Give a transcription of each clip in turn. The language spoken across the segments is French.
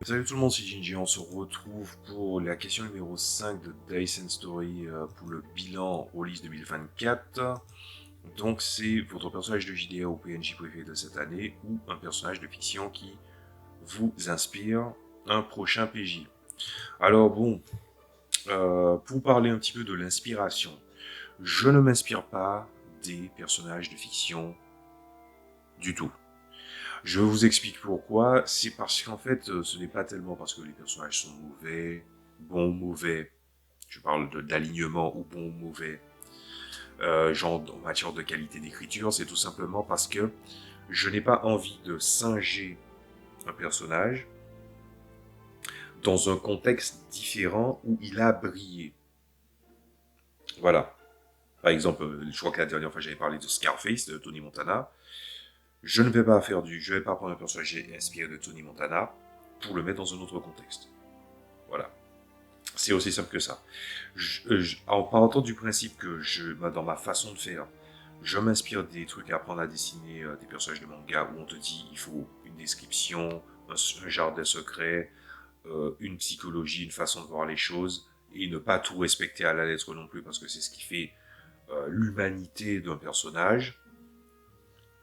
Salut tout le monde, c'est Ginji, on se retrouve pour la question numéro 5 de Dice and Story pour le bilan Release 2024. Donc c'est votre personnage de JDR ou PNJ préféré de cette année ou un personnage de fiction qui vous inspire un prochain PJ. Alors bon, pour parler un petit peu de l'inspiration, je ne m'inspire pas des personnages de fiction du tout. Je vous explique pourquoi. C'est parce qu'en fait, ce n'est pas tellement parce que les personnages sont mauvais, bons ou mauvais. Je parle d'alignement ou bon ou mauvais. Genre en matière de qualité d'écriture, c'est tout simplement parce que je n'ai pas envie de singer un personnage dans un contexte différent où il a brillé. Voilà. Par exemple, je crois que la dernière fois j'avais parlé de Scarface de Tony Montana. Je vais pas prendre un personnage inspiré de Tony Montana pour le mettre dans un autre contexte. Voilà. C'est aussi simple que ça. En partant du principe que dans ma façon de faire, je m'inspire des trucs à apprendre à dessiner des personnages de manga où on te dit il faut une description, un jardin secret, une psychologie, une façon de voir les choses et ne pas tout respecter à la lettre non plus parce que c'est ce qui fait l'humanité d'un personnage.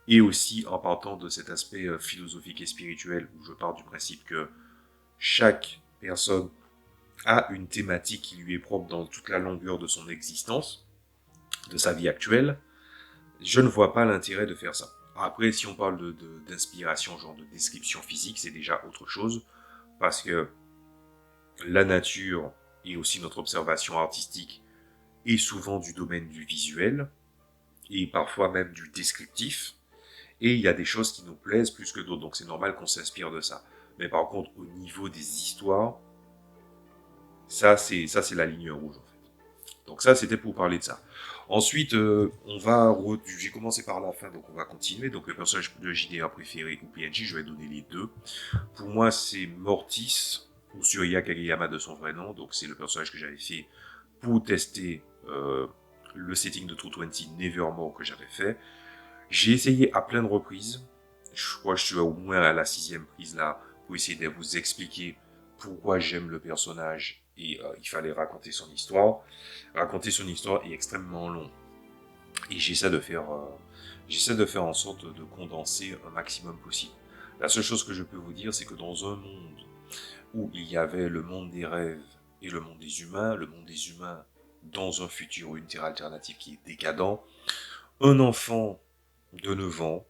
Et aussi en partant de cet aspect philosophique et spirituel où je pars du principe que chaque personne a une thématique qui lui est propre dans toute la longueur de son existence, de sa vie actuelle, je ne vois pas l'intérêt de faire ça. Après, si on parle d'inspiration, genre de description physique, c'est déjà autre chose, parce que la nature et aussi notre observation artistique est souvent du domaine du visuel, et parfois même du descriptif, et il y a des choses qui nous plaisent plus que d'autres, donc c'est normal qu'on s'inspire de ça. Mais par contre, au niveau des histoires, ça c'est la ligne rouge en fait. Donc ça, c'était pour parler de ça. Ensuite, j'ai commencé par la fin, donc on va continuer. Donc le personnage de JDR préféré ou PNJ, je vais donner les deux. Pour moi, c'est Mortis, ou Surya Kageyama de son vrai nom. Donc c'est le personnage que j'avais fait pour tester le setting de True 20 Nevermore que j'avais fait. J'ai essayé à plein de reprises. Je crois que je suis au moins à la 6e prise là, pour essayer de vous expliquer pourquoi j'aime le personnage et il fallait raconter son histoire. Raconter son histoire est extrêmement long. Et j'essaie de faire en sorte de condenser un maximum possible. La seule chose que je peux vous dire, c'est que dans un monde où il y avait le monde des rêves et le monde des humains dans un futur ou une terre alternative qui est décadent, un enfant de 9 ans,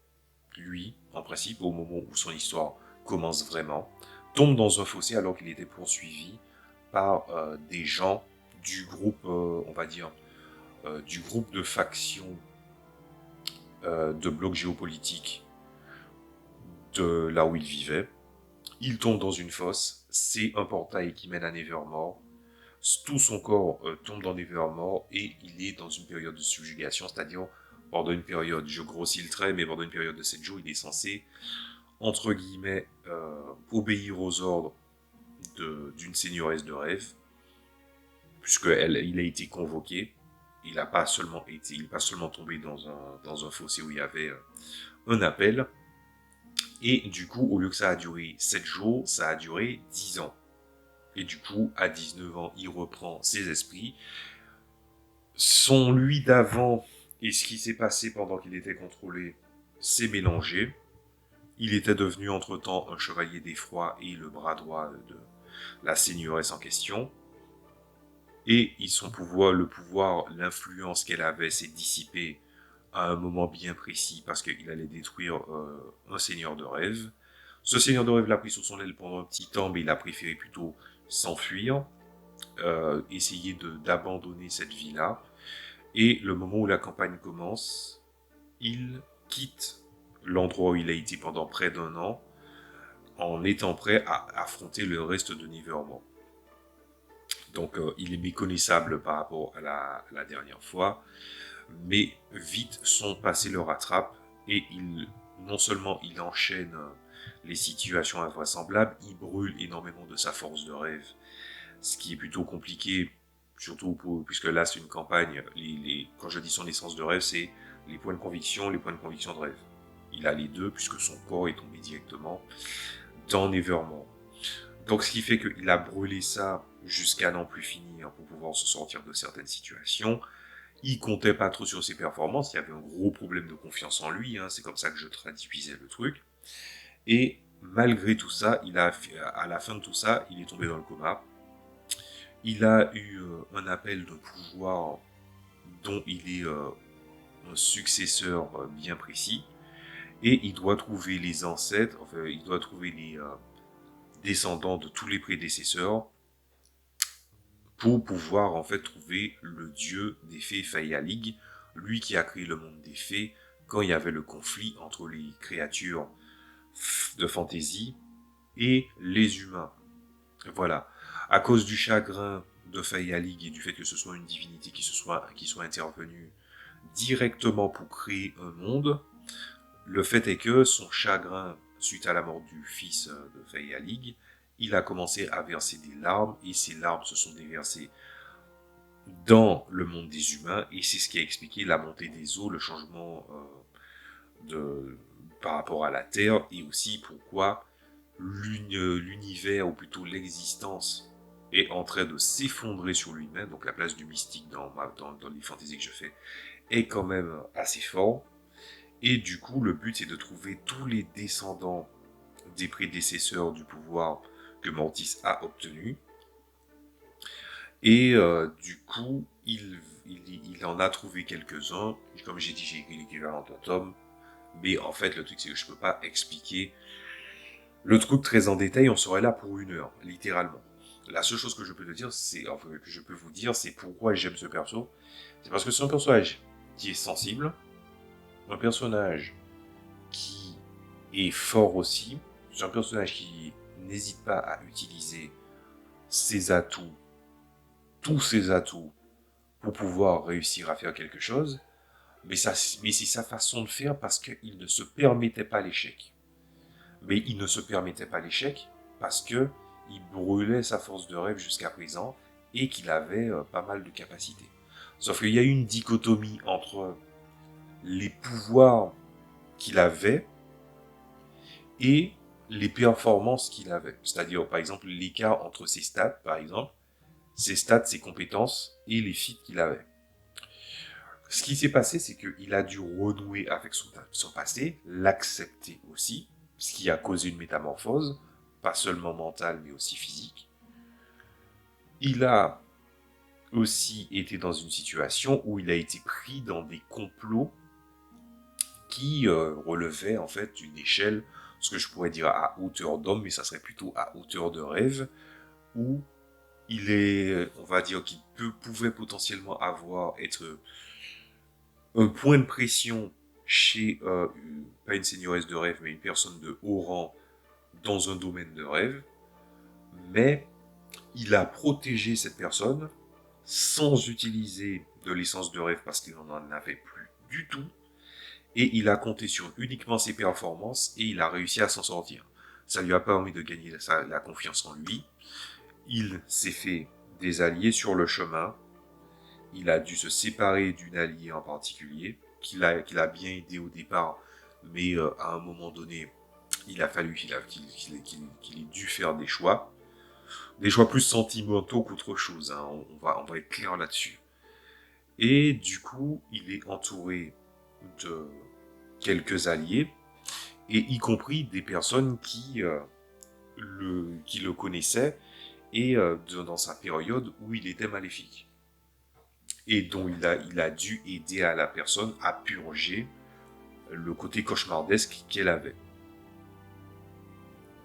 lui, en principe, au moment où son histoire commence vraiment, tombe dans un fossé alors qu'il était poursuivi par des gens du groupe, on va dire, du groupe de factions de blocs géopolitiques de là où il vivait. Il tombe dans une fosse, c'est un portail qui mène à Nevermore. Tout son corps tombe dans Nevermore et il est dans une période de subjugation, c'est-à-dire pendant une période, je grossis le trait, mais pendant une période de 7 jours, il est censé, entre guillemets, obéir aux ordres d'une seigneuresse de rêve, puisqu'il a été convoqué. Il n'est pas seulement tombé dans un fossé où il y avait un appel. Et du coup, au lieu que ça a duré 7 jours, ça a duré 10 ans. Et du coup, à 19 ans, il reprend ses esprits. Son lui d'avant et ce qui s'est passé pendant qu'il était contrôlé s'est mélangé. Il était devenu entre-temps un chevalier d'effroi et le bras droit de la seigneuresse en question. Et le pouvoir, l'influence qu'elle avait s'est dissipée à un moment bien précis parce qu'il allait détruire un seigneur de rêve. Ce seigneur de rêve l'a pris sous son aile pendant un petit temps, mais il a préféré plutôt s'enfuir, essayer d'abandonner cette vie-là. Et le moment où la campagne commence, il quitte l'endroit où il a été pendant près d'1 an, en étant prêt à affronter le reste de Nevermore. Donc il est méconnaissable par rapport à la dernière fois, mais vite son passé le rattrape et non seulement il enchaîne les situations invraisemblables, il brûle énormément de sa force de rêve, ce qui est plutôt compliqué, puisque là c'est une campagne, quand je dis son essence de rêve, c'est les points de conviction, les points de conviction de rêve. Il a les deux puisque son corps est tombé directement dans Nevermore. Donc, ce qui fait qu'il a brûlé ça jusqu'à n'en plus finir pour pouvoir se sortir de certaines situations. Il comptait pas trop sur ses performances. Il y avait un gros problème de confiance en lui. Hein, c'est comme ça que je traduisais le truc. Et malgré tout ça, à la fin de tout ça, il est tombé dans le coma. Il a eu un appel de pouvoir dont il est un successeur bien précis. Et il doit trouver les ancêtres, enfin, il doit trouver les descendants de tous les prédécesseurs pour pouvoir en fait trouver le dieu des fées Faialig, lui qui a créé le monde des fées quand il y avait le conflit entre les créatures de fantaisie et les humains. Voilà. À cause du chagrin de Faialig et du fait que ce soit une divinité qui soit intervenue directement pour créer un monde, le fait est que son chagrin, suite à la mort du fils de Faialig, il a commencé à verser des larmes et ces larmes se sont déversées dans le monde des humains et c'est ce qui a expliqué la montée des eaux, le changement par rapport à la Terre et aussi pourquoi l'univers ou plutôt l'existence est en train de s'effondrer sur lui-même. Donc la place du mystique dans les fantaisies que je fais est quand même assez fort. Et du coup, le but c'est de trouver tous les descendants des prédécesseurs du pouvoir que Mortis a obtenu. Et du coup, il en a trouvé quelques-uns. Comme j'ai dit, j'ai écrit l'équivalent d'un tome. Mais en fait, le truc, c'est que je peux pas expliquer le truc très en détail. On serait là pour 1 heure, littéralement. La seule chose que je peux te dire, enfin, que je peux vous dire, c'est pourquoi j'aime ce perso. C'est parce que c'est un personnage qui est sensible, un personnage qui est fort aussi, c'est un personnage qui n'hésite pas à utiliser ses atouts, tous ses atouts, pour pouvoir réussir à faire quelque chose, mais c'est sa façon de faire parce qu'il ne se permettait pas l'échec. Mais il ne se permettait pas l'échec parce que il brûlait sa force de rêve jusqu'à présent et qu'il avait pas mal de capacités. Sauf qu'il y a eu une dichotomie entre les pouvoirs qu'il avait et les performances qu'il avait. C'est-à-dire, par exemple, l'écart entre ses stats, par exemple, ses compétences et les feats qu'il avait. Ce qui s'est passé, c'est qu'il a dû renouer avec son passé, l'accepter aussi, ce qui a causé une métamorphose, pas seulement mentale, mais aussi physique. Il a aussi été dans une situation où il a été pris dans des complots qui relevaient en fait d'une échelle, ce que je pourrais dire à hauteur d'homme, mais ça serait plutôt à hauteur de rêve, où il est, on va dire qu'il pouvait potentiellement être un point de pression chez, pas une seigneuresse de rêve, mais une personne de haut rang dans un domaine de rêve, mais il a protégé cette personne sans utiliser de l'essence de rêve parce qu'il n'en avait plus du tout, et il a compté sur uniquement ses performances et il a réussi à s'en sortir. Ça lui a permis de gagner la confiance en lui. Il s'est fait des alliés sur le chemin. Il a dû se séparer d'une alliée en particulier, qu'il a bien aidé au départ, mais à un moment donné, il a fallu qu'il ait dû faire des choix plus sentimentaux qu'autre chose. Hein. On va être clair là-dessus. Et du coup, il est entouré de quelques alliés, et y compris des personnes qui le connaissaient et dans sa période où il était maléfique. Et dont il a dû aider à la personne à purger le côté cauchemardesque qu'elle avait.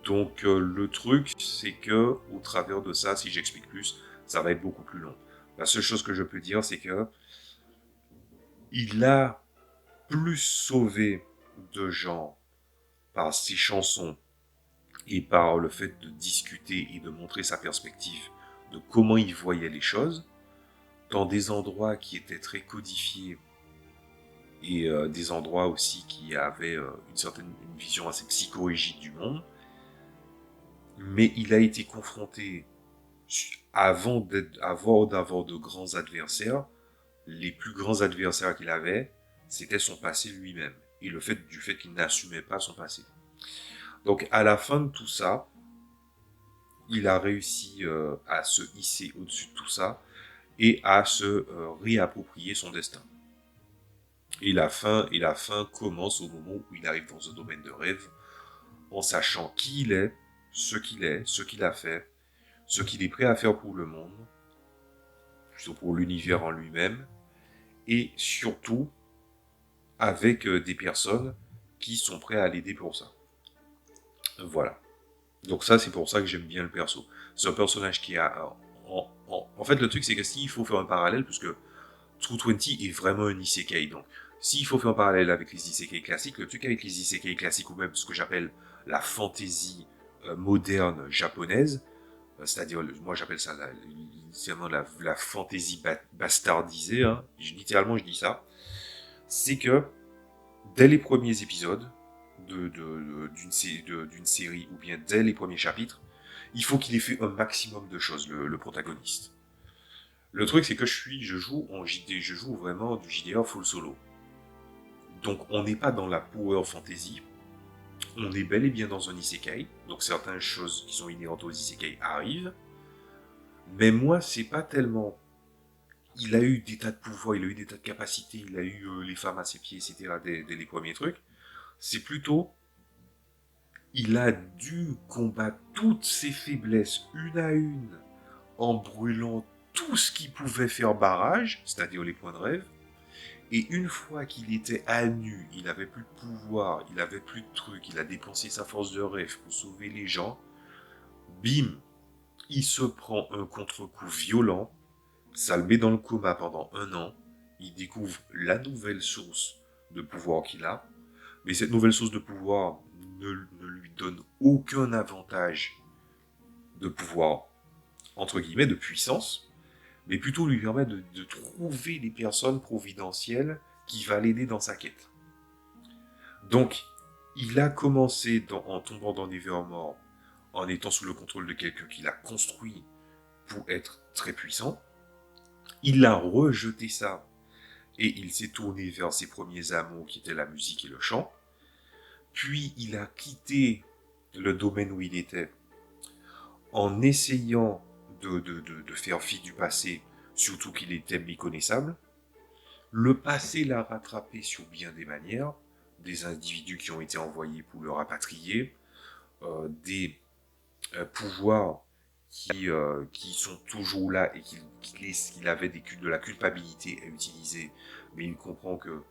Donc le truc, c'est que au travers de ça, si j'explique plus, ça va être beaucoup plus long. La seule chose que je peux dire, c'est que il a plus sauvé de gens par ses chansons et par le fait de discuter et de montrer sa perspective de comment il voyait les choses, dans des endroits qui étaient très codifiés et des endroits aussi qui avaient une vision assez psychorigide du monde. Mais il a été confronté, avant d'avoir de grands adversaires, les plus grands adversaires qu'il avait, c'était son passé lui-même. Et le fait qu'il n'assumait pas son passé. Donc à la fin de tout ça, il a réussi à se hisser au-dessus de tout ça et à se réapproprier son destin. Et la fin commence au moment où il arrive dans un domaine de rêve, en sachant qui il est, ce qu'il a fait, ce qu'il est prêt à faire pour le monde, plutôt pour l'univers en lui-même, et surtout avec des personnes qui sont prêtes à l'aider pour ça. Voilà. Donc ça, c'est pour ça que j'aime bien le perso. C'est un personnage qui a... En fait, le truc, c'est que s'il faut faire un parallèle, puisque True 20 est vraiment un isekai, donc s'il faut faire un parallèle avec les isekai classiques, le truc avec les isekai classiques, ou même ce que j'appelle la fantasy moderne japonaise, c'est-à-dire, moi j'appelle ça la fantasy bastardisée, hein. Littéralement je dis ça, c'est que dès les premiers épisodes d'une série, ou bien dès les premiers chapitres, il faut qu'il ait fait un maximum de choses, le protagoniste. Le truc, c'est que je joue vraiment du JDR full solo. Donc on n'est pas dans la power fantasy, on est bel et bien dans un isekai, donc certaines choses qui sont inhérentes aux isekai arrivent, mais moi c'est pas tellement... Il a eu des tas de pouvoirs, il a eu des tas de capacités, il a eu les femmes à ses pieds, etc. dès les premiers trucs. C'est plutôt... Il a dû combattre toutes ses faiblesses, une à une, en brûlant tout ce qui pouvait faire barrage, c'est-à-dire les points de rêve. Et une fois qu'il était à nu, il avait plus de pouvoir, il avait plus de trucs, il a dépensé sa force de rêve pour sauver les gens. Bim, il se prend un contre-coup violent, ça le met dans le coma pendant 1 an, il découvre la nouvelle source de pouvoir qu'il a, mais cette nouvelle source de pouvoir ne lui donne aucun avantage de pouvoir, entre guillemets, de puissance, mais plutôt lui permet de trouver les personnes providentielles qui va l'aider dans sa quête. Donc, il a commencé en tombant dans Nevermore, en étant sous le contrôle de quelqu'un qu'il a construit pour être très puissant. Il a rejeté ça et il s'est tourné vers ses premiers amours qui étaient la musique et le chant. Puis il a quitté le domaine où il était en essayant de faire fi du passé, surtout qu'il était méconnaissable. Le passé l'a rattrapé sur bien des manières, des individus qui ont été envoyés pour le rapatrier, des pouvoirs qui sont toujours là et qu'il avait de la culpabilité à utiliser, mais il comprend que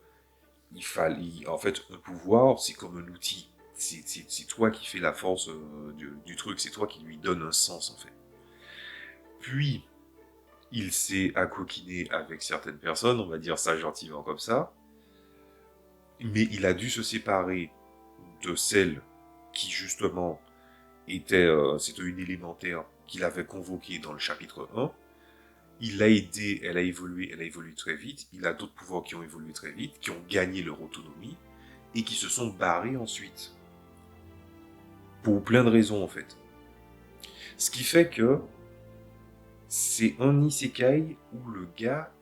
en fait, un pouvoir, c'est comme un outil. C'est toi qui fais la force du truc, c'est toi qui lui donne un sens, en fait. Puis, il s'est accoquiné avec certaines personnes, on va dire ça gentiment comme ça, mais il a dû se séparer de celle qui, justement, c'était une élémentaire qu'il avait convoquée dans le chapitre 1. Il l'a aidé, elle a évolué très vite. Il a d'autres pouvoirs qui ont évolué très vite, qui ont gagné leur autonomie, et qui se sont barrés ensuite. Pour plein de raisons, en fait. Ce qui fait que c'est un isekai où le gars,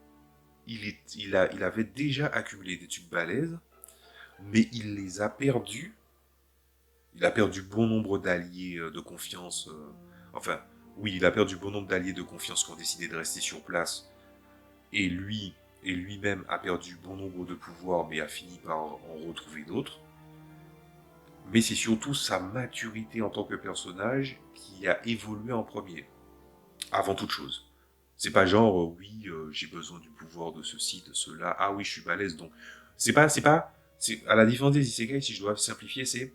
il avait déjà accumulé des trucs balèzes, mais il les a perdus. Il a perdu bon nombre d'alliés de confiance. Enfin, oui, il a perdu bon nombre d'alliés de confiance qui ont décidé de rester sur place. Et lui-même a perdu bon nombre de pouvoirs, mais a fini par en retrouver d'autres. Mais c'est surtout sa maturité en tant que personnage qui a évolué en premier, avant toute chose. C'est pas genre, oui, j'ai besoin du pouvoir de ceci, de cela, ah oui, je suis balèze, donc... À la différence des isekai, si je dois simplifier, c'est...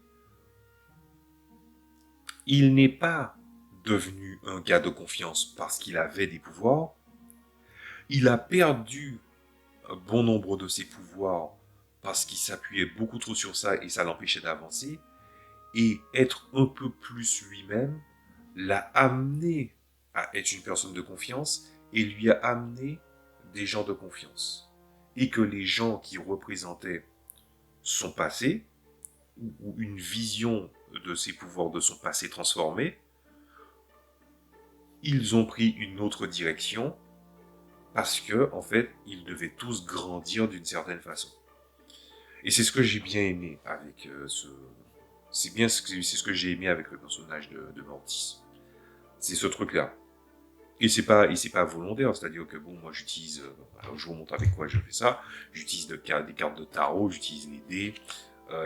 Il n'est pas devenu un gars de confiance parce qu'il avait des pouvoirs, il a perdu un bon nombre de ses pouvoirs parce qu'il s'appuyait beaucoup trop sur ça et ça l'empêchait d'avancer, et être un peu plus lui-même l'a amené à être une personne de confiance et lui a amené des gens de confiance. Et que les gens qui représentaient son passé, ou une vision de ses pouvoirs de son passé transformé, ils ont pris une autre direction parce que, en fait, ils devaient tous grandir d'une certaine façon. Et c'est ce que j'ai bien aimé avec c'est ce que j'ai aimé avec le personnage de Mortis. C'est ce truc-là. Et c'est pas volontaire, c'est-à-dire que bon, moi j'utilise, alors je vous montre avec quoi je fais ça. J'utilise des cartes de tarot, j'utilise les dés.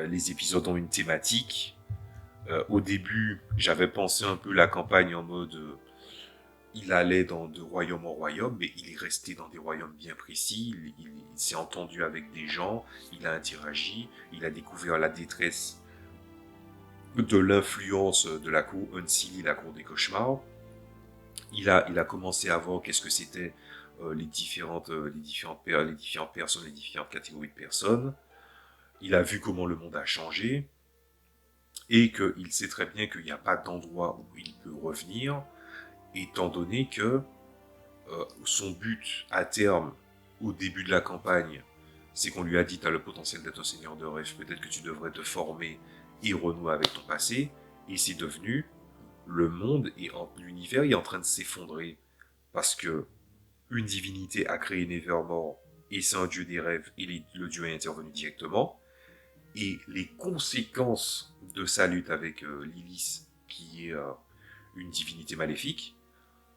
Les épisodes ont une thématique. Au début, j'avais pensé un peu la campagne en mode, il allait de royaume en royaume, mais il est resté dans des royaumes bien précis. Il s'est entendu avec des gens, il a interagi, il a découvert la détresse de l'influence de la cour Unseelie, la cour des cauchemars. Il a commencé à voir qu'est-ce que c'était les différentes personnes, les différentes catégories de personnes. Il a vu comment le monde a changé et qu'il sait très bien qu'il n'y a pas d'endroit où il peut revenir, étant donné que son but à terme, au début de la campagne, c'est qu'on lui a dit: t'as le potentiel d'être un seigneur de rêve, peut-être que tu devrais te former et renouer avec ton passé. Et c'est devenu le monde et l'univers est en train de s'effondrer parce que une divinité a créé Nevermore et c'est un dieu des rêves et le dieu est intervenu directement. Et les conséquences de sa lutte avec Lilith, qui est une divinité maléfique,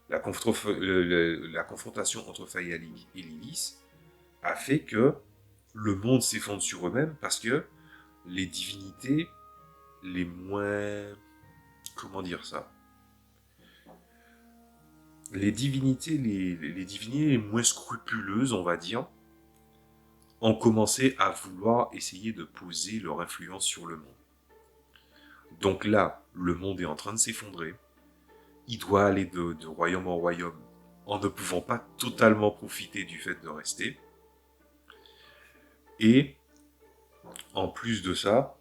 la confrontation entre Feyalik et Lilith a fait que le monde s'effondre sur eux-mêmes parce que les divinités les moins... Comment dire ça? Les divinités les moins scrupuleuses, on va dire, ont commencé à vouloir essayer de poser leur influence sur le monde. Donc là, le monde est en train de s'effondrer. Il doit aller de royaume en royaume en ne pouvant pas totalement profiter du fait de rester. Et en plus de ça,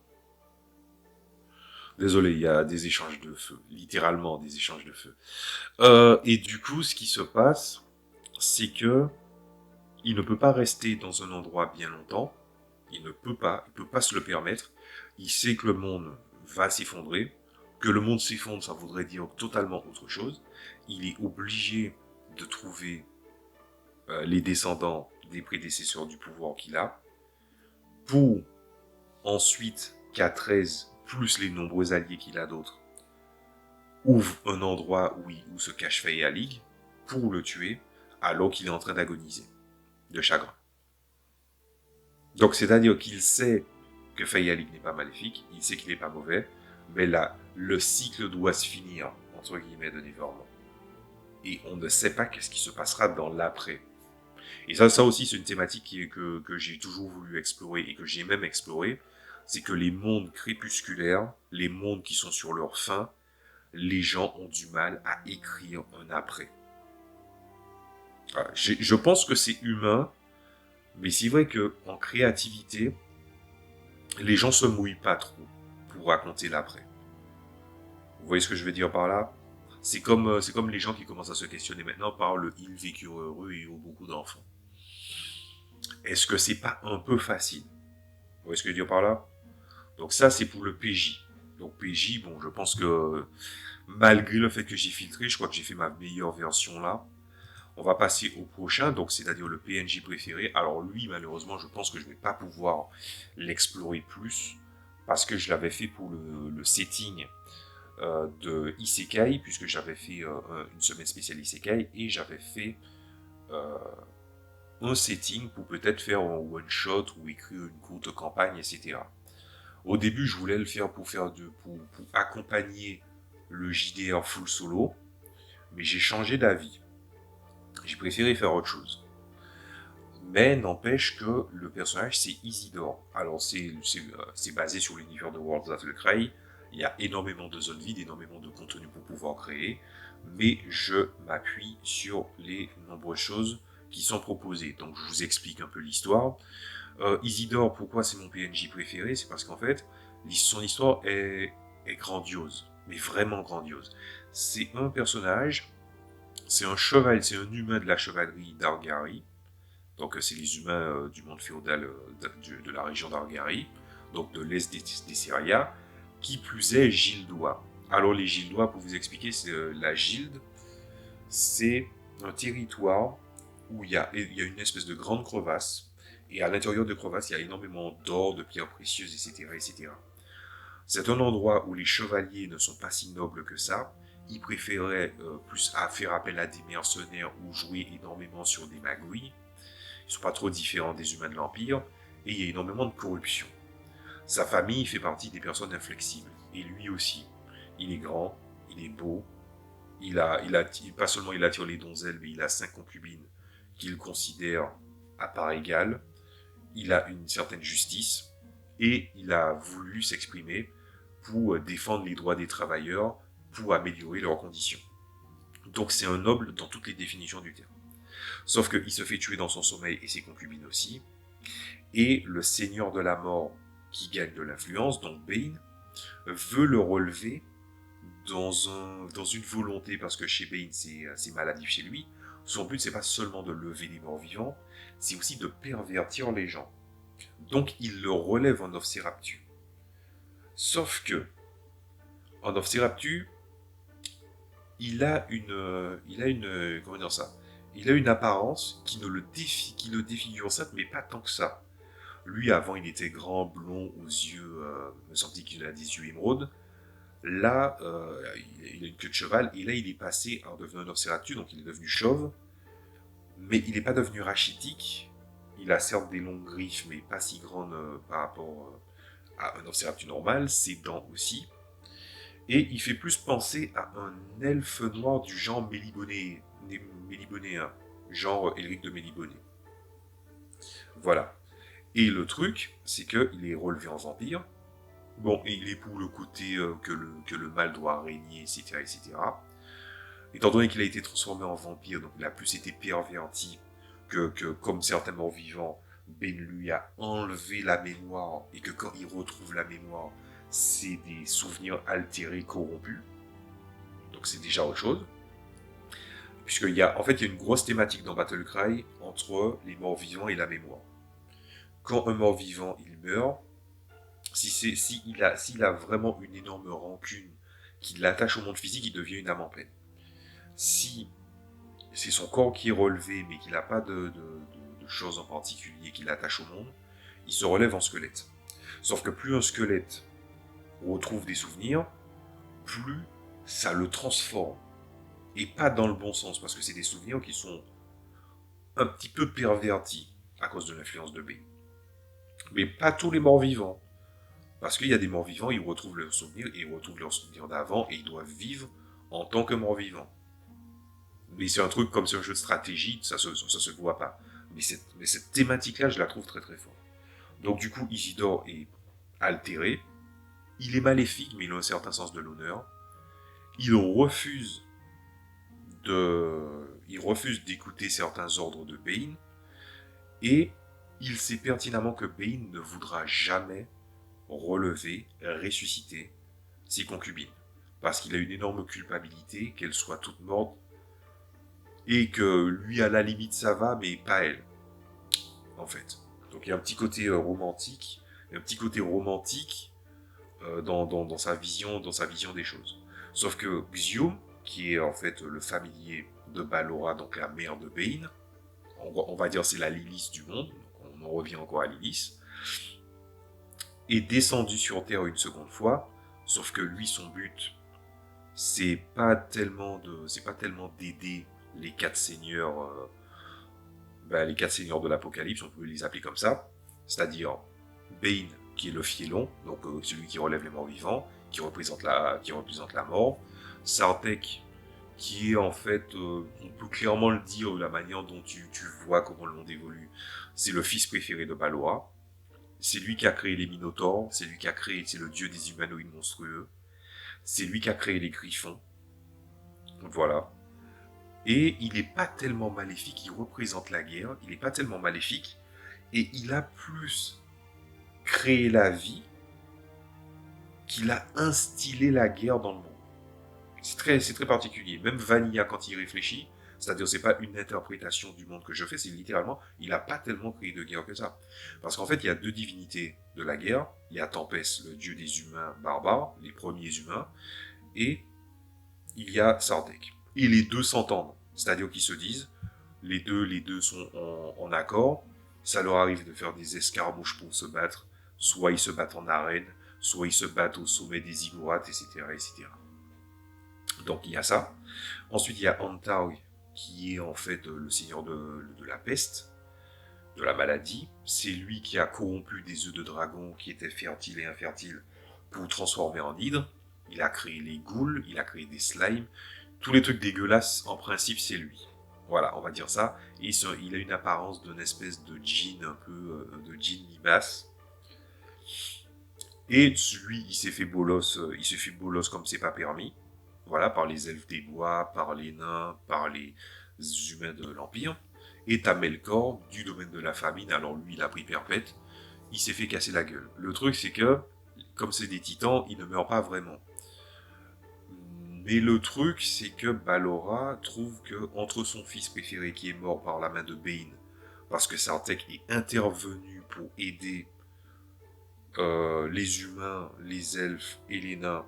désolé, il y a des échanges de feu, littéralement des échanges de feu. Et du coup, ce qui se passe, c'est que il ne peut pas rester dans un endroit bien longtemps. Il peut pas se le permettre. Il sait que le monde va s'effondrer. Que le monde s'effondre, ça voudrait dire totalement autre chose. Il est obligé de trouver les descendants des prédécesseurs du pouvoir qu'il a, pour ensuite qu'A13, plus les nombreux alliés qu'il a d'autres, ouvre un endroit où se cache Feyalik pour le tuer, alors qu'il est en train d'agoniser de chagrin. Donc c'est-à-dire qu'il sait que Feyalik n'est pas maléfique, il sait qu'il n'est pas mauvais, mais là, le cycle doit se finir, entre guillemets, de Nevermore. Et on ne sait pas qu'est-ce qui se passera dans l'après. Et ça aussi, c'est une thématique que j'ai toujours voulu explorer et que j'ai même exploré. C'est que les mondes crépusculaires, les mondes qui sont sur leur fin, les gens ont du mal à écrire un après. Je pense que c'est humain, mais c'est vrai que en créativité, les gens se mouillent pas trop pour raconter l'après. Vous voyez ce que je veux dire par là? C'est comme les gens qui commencent à se questionner maintenant par le ils vécurent heureux et eurent beaucoup d'enfants. Est-ce que c'est pas un peu facile? Vous voyez ce que je veux dire par là? Donc ça, c'est pour le PJ. Donc PJ, bon, je pense que malgré le fait que j'ai filtré, je crois que j'ai fait ma meilleure version là. On va passer au prochain, donc c'est-à-dire le PNJ préféré. Alors lui, malheureusement, je pense que je ne vais pas pouvoir l'explorer plus parce que je l'avais fait pour le setting de Isekai, puisque j'avais fait une semaine spéciale Isekai et j'avais fait un setting pour peut-être faire un one-shot ou écrire une courte campagne, etc. Au début, je voulais le faire pour accompagner le JDR full solo, mais j'ai changé d'avis. J'ai préféré faire autre chose. Mais n'empêche que le personnage, c'est Isidore. Alors, c'est basé sur l'univers de Worlds That Will Cry. Il y a énormément de zones vides, énormément de contenu pour pouvoir créer. Mais je m'appuie sur les nombreuses choses qui sont proposées. Donc, je vous explique un peu l'histoire. Isidore, pourquoi c'est mon PNJ préféré? C'est parce qu'en fait, son histoire est grandiose. Mais vraiment grandiose. C'est un personnage... C'est un cheval, c'est un humain de la chevalerie d'Argari. Donc c'est les humains du monde féodal de la région d'Argari, donc de l'est des Syria, qui plus est gildois. Alors les gildois, pour vous expliquer, la gilde, c'est un territoire où il y a une espèce de grande crevasse, et à l'intérieur de crevasse, il y a énormément d'or, de pierres précieuses, etc., etc. C'est un endroit où les chevaliers ne sont pas si nobles que ça, il préférait plus à faire appel à des mercenaires ou jouer énormément sur des magouilles. Ils sont pas trop différents des humains de l'Empire, et il y a énormément de corruption. Sa famille fait partie des personnes inflexibles, et lui aussi. Il est grand, il est beau, pas seulement il attire les donzelles, mais il a 5 concubines qu'il considère à part égale. Il a une certaine justice, et il a voulu s'exprimer pour défendre les droits des travailleurs, pour améliorer leurs conditions. Donc c'est un noble dans toutes les définitions du terme. Sauf qu'il se fait tuer dans son sommeil et ses concubines aussi. Et le seigneur de la mort qui gagne de l'influence, donc Bane, veut le relever dans une volonté, parce que chez Bane c'est maladif chez lui. Son but c'est pas seulement de lever les morts vivants, c'est aussi de pervertir les gens. Donc il le relève en Nosferatu. Sauf que en Nosferatu, comment dire ça, il a une apparence qui le défigure ça, mais pas tant que ça. Lui, avant, il était grand, blond, aux yeux, me semble qu'il a des yeux émeraudes. Là, il a une queue de cheval, et là, il est passé en devenant un Nosferatu, donc il est devenu chauve, mais il n'est pas devenu rachitique. Il a certes des longues griffes, mais pas si grandes par rapport à un Nosferatu normal, ses dents aussi. Et il fait plus penser à un elfe noir du genre mélibonéen, genre Elric de Méliboné. Voilà. Et le truc, c'est qu'il est relevé en vampire. Bon, et il est pour le côté que le mal doit régner, etc., etc. Étant donné qu'il a été transformé en vampire, donc il a plus été perverti que comme certains morts vivants, Ben lui a enlevé la mémoire, et que quand il retrouve la mémoire, c'est des souvenirs altérés, corrompus. Donc c'est déjà autre chose. Puisqu'il y a, en fait, il y a une grosse thématique dans Battlecry entre les morts vivants et la mémoire. Quand un mort vivant, il meurt, s'il a vraiment une énorme rancune qui l'attache au monde physique, il devient une âme en peine. Si c'est son corps qui est relevé, mais qu'il n'a pas de choses en particulier qui l'attache au monde, il se relève en squelette. Sauf que plus un squelette retrouve des souvenirs, plus ça le transforme. Et pas dans le bon sens, parce que c'est des souvenirs qui sont un petit peu pervertis à cause de l'influence de B. Mais pas tous les morts vivants. Parce qu'il y a des morts vivants, ils retrouvent leurs souvenirs, et ils retrouvent leurs souvenirs d'avant, et ils doivent vivre en tant que morts vivants. Mais c'est un truc comme c'est un jeu de stratégie, ça se voit pas. Mais cette thématique-là, je la trouve très très forte. Donc du coup, Isidore est altéré, il est maléfique, mais il a un certain sens de l'honneur. Il refuse d'écouter certains ordres de Bane, et il sait pertinemment que Bane ne voudra jamais relever, ressusciter ses concubines, parce qu'il a une énorme culpabilité qu'elles soient toutes mortes, et que lui, à la limite, ça va, mais pas elle, en fait. Donc il y a un petit côté romantique, dans sa vision des choses. Sauf que Xiom, qui est en fait le familier de Ballora, donc la mère de Bane, on va dire c'est la Lilith du monde, donc on en revient encore à Lilith, est descendu sur Terre une seconde fois, sauf que lui, son but, c'est pas tellement d'aider les quatre seigneurs, les quatre seigneurs de l'Apocalypse, on peut les appeler comme ça, c'est-à-dire Bane, qui est le Fielon, donc celui qui relève les morts vivants, qui représente la mort, Sartek, qui est en fait, on peut clairement le dire, la manière dont tu vois comment le monde évolue, c'est le fils préféré de Ballora. C'est lui qui a créé les Minotaures, c'est le dieu des humanoïdes monstrueux, c'est lui qui a créé les Griffons. Voilà. Et il n'est pas tellement maléfique, il représente la guerre, il n'est pas tellement maléfique, et il a plus créé la vie qu'il a instillé la guerre dans le monde. C'est très particulier. Même Vanilla, quand il réfléchit, c'est-à-dire c'est pas une interprétation du monde que je fais, c'est littéralement, il n'a pas tellement créé de guerre que ça. Parce qu'en fait, il y a deux divinités de la guerre. Il y a Tempest, le dieu des humains barbares, les premiers humains, et il y a Sartek. Et les deux s'entendent, c'est-à-dire qu'ils se disent, les deux sont en accord, ça leur arrive de faire des escarmouches pour se battre, soit ils se battent en arène, soit ils se battent au sommet des ziggourats, etc., etc. Donc il y a ça. Ensuite, il y a Antaug, qui est en fait le seigneur de la peste, de la maladie. C'est lui qui a corrompu des œufs de dragon qui étaient fertiles et infertiles pour transformer en hydre. Il a créé les ghouls, il a créé des slimes. Tous les trucs dégueulasses, en principe, c'est lui. Voilà, on va dire ça. Et il a une apparence d'une espèce de djinn, un peu de djinn libasse. Et lui, il s'est fait bolos comme c'est pas permis. Voilà, par les elfes des bois, par les nains, par les humains de l'Empire. Et t'as Melkor, du domaine de la famine, alors lui, il a pris perpète, il s'est fait casser la gueule. Le truc, c'est que, comme c'est des titans, il ne meurt pas vraiment. Mais le truc, c'est que Balora trouve que, entre son fils préféré qui est mort par la main de Bane, parce que Sartek est intervenu pour aider les humains, les elfes et les nains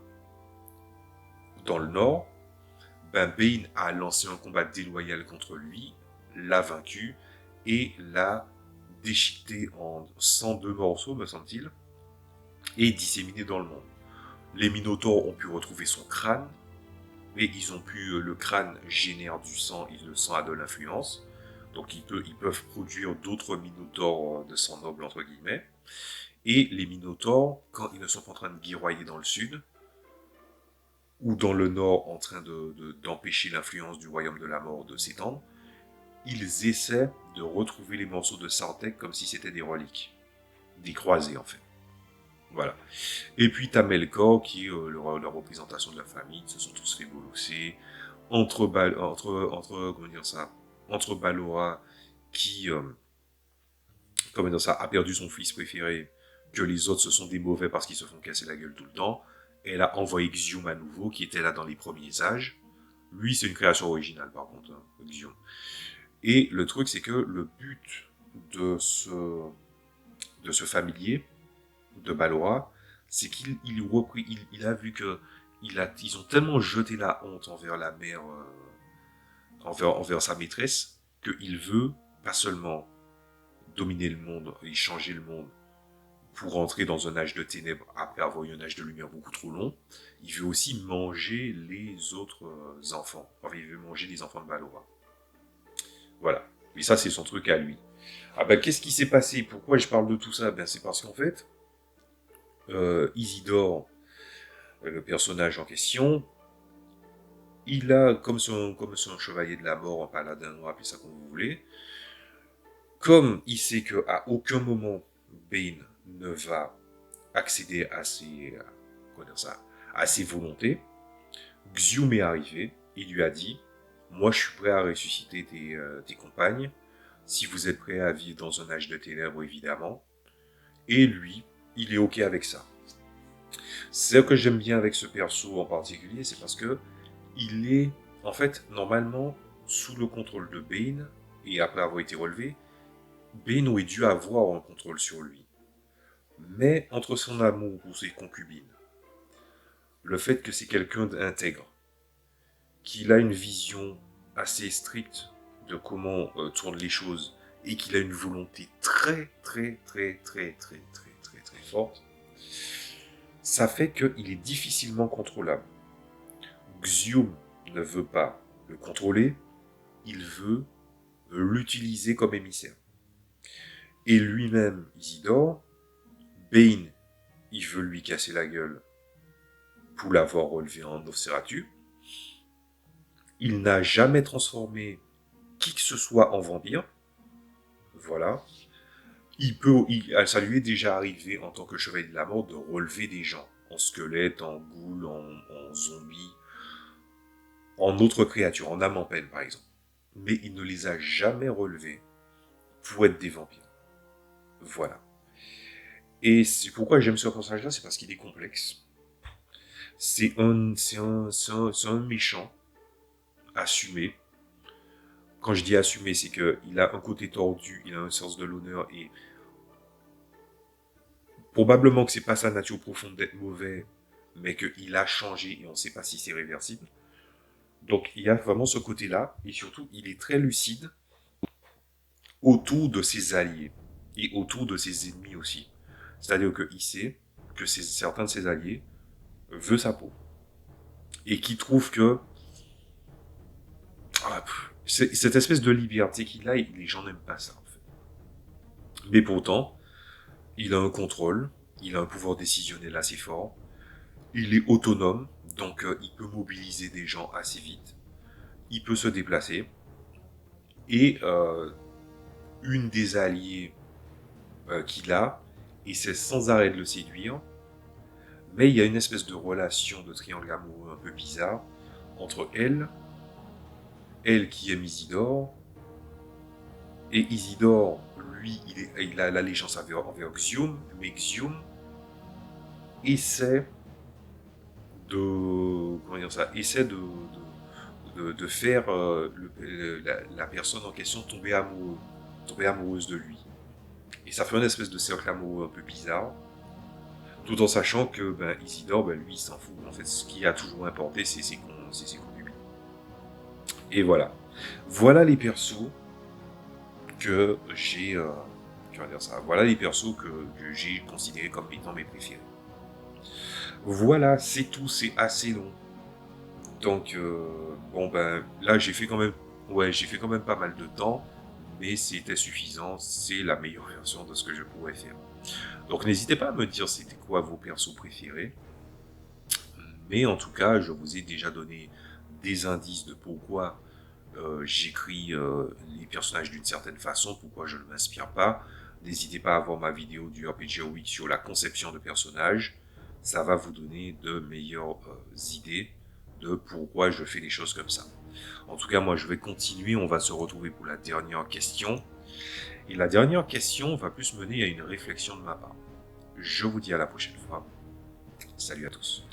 dans le nord, ben Bane a lancé un combat déloyal contre lui, l'a vaincu et l'a déchiqueté en 102 morceaux, me semble-t-il, et disséminé dans le monde. Les Minotaures ont pu retrouver son crâne, mais le crâne génère du sang et le sang a de l'influence, donc ils peuvent produire d'autres Minotaures de sang noble, entre guillemets, et les Minotaures, quand ils ne sont pas en train de guerroyer dans le sud, ou dans le nord en train d'empêcher l'influence du royaume de la mort de s'étendre, ils essaient de retrouver les morceaux de Sartek comme si c'était des reliques. Des croisés, en fait. Voilà. Et puis t'as Melkor, qui est la représentation de la famille, ils se sont tous fait bolosser. Comment dire ça, entre Balora, qui, comment dire ça, a perdu son fils préféré, que les autres se sont des mauvais parce qu'ils se font casser la gueule tout le temps. Et elle a envoyé Xium à nouveau, qui était là dans les premiers âges. Lui, c'est une création originale, par contre, hein, Xium. Et le truc, c'est que le but de ce familier, de Balora, c'est qu'il a vu que ils ont tellement jeté la honte envers la mère, envers sa maîtresse, qu'il veut pas seulement dominer le monde et changer le monde pour entrer dans un âge de ténèbres après avoir eu un âge de lumière beaucoup trop long, il veut aussi manger les autres enfants. Enfin, il veut manger les enfants de Balora. Voilà. Et ça, c'est son truc à lui. Ah ben, qu'est-ce qui s'est passé? Pourquoi je parle de tout ça? Ben, c'est parce qu'en fait, Isidore, le personnage en question, il a, comme son chevalier de la mort, un paladin noir, appelez ça comme vous voulez, comme il sait qu'à aucun moment, Bane ne va accéder à ses volontés, Xium est arrivé, il lui a dit, moi je suis prêt à ressusciter tes compagnes, si vous êtes prêt à vivre dans un âge de ténèbres, évidemment. Et lui, il est ok avec ça. C'est ce que j'aime bien avec ce perso en particulier, c'est parce que il est, en fait, normalement, sous le contrôle de Bane, et après avoir été relevé, Bane aurait dû avoir un contrôle sur lui. Mais entre son amour pour ses concubines, le fait que c'est quelqu'un d'intègre, qu'il a une vision assez stricte de comment tournent les choses, et qu'il a une volonté très forte, ça fait qu'il est difficilement contrôlable. Xium ne veut pas le contrôler, il veut l'utiliser comme émissaire. Et lui-même, Isidore, Bane, il veut lui casser la gueule pour l'avoir relevé en Nosferatu. Il n'a jamais transformé qui que ce soit en vampire. Voilà. Ça lui est déjà arrivé en tant que chevalier de la mort de relever des gens en squelette, en ghoul, en zombie, en autres créatures, en âme en peine par exemple. Mais il ne les a jamais relevés pour être des vampires. Voilà. Et c'est pourquoi j'aime ce personnage-là, c'est parce qu'il est complexe. C'est un méchant assumé. Quand je dis assumé, c'est qu'il a un côté tordu, il a un sens de l'honneur et probablement que c'est pas sa nature profonde d'être mauvais, mais qu'il a changé et on ne sait pas si c'est réversible. Donc il y a vraiment ce côté-là et surtout il est très lucide autour de ses alliés et autour de ses ennemis aussi. C'est-à-dire qu'il sait que certains de ses alliés veulent sa peau. et qui trouve que cette espèce de liberté qu'il a, les gens n'aiment pas ça en fait. Mais pourtant, il a un contrôle, il a un pouvoir décisionnel assez fort, il est autonome, donc il peut mobiliser des gens assez vite, il peut se déplacer, et une des alliées qu'il a, et c'est sans arrêt de le séduire, mais il y a une espèce de relation de triangle amoureux un peu bizarre entre elle qui aime Isidore, et Isidore, lui, il a l'allégeance envers Xium, mais Xium essaie comment dire ça, essaie de faire la personne en question tomber amoureuse de lui. Et ça fait une espèce de cercle amoureux un peu bizarre, tout en sachant que Isidore, lui, il s'en fout. En fait, ce qui a toujours importé, c'est ses concubines. Et voilà. Voilà les persos que j'ai... comment dire ça, voilà les persos que j'ai considérés comme étant mes préférés. Voilà, c'est tout, c'est assez long. Donc, là, j'ai fait quand même pas mal de temps, mais c'était suffisant, c'est la meilleure version de ce que je pourrais faire. Donc, n'hésitez pas à me dire c'était quoi vos persos préférés, mais en tout cas, je vous ai déjà donné des indices de pourquoi j'écris les personnages d'une certaine façon, pourquoi je ne m'inspire pas. N'hésitez pas à voir ma vidéo du RPG Week sur la conception de personnages, ça va vous donner de meilleures idées de pourquoi je fais les choses comme ça. En tout cas, moi je vais continuer, on va se retrouver pour la dernière question. Et la dernière question va plus mener à une réflexion de ma part. Je vous dis à la prochaine fois. Salut à tous.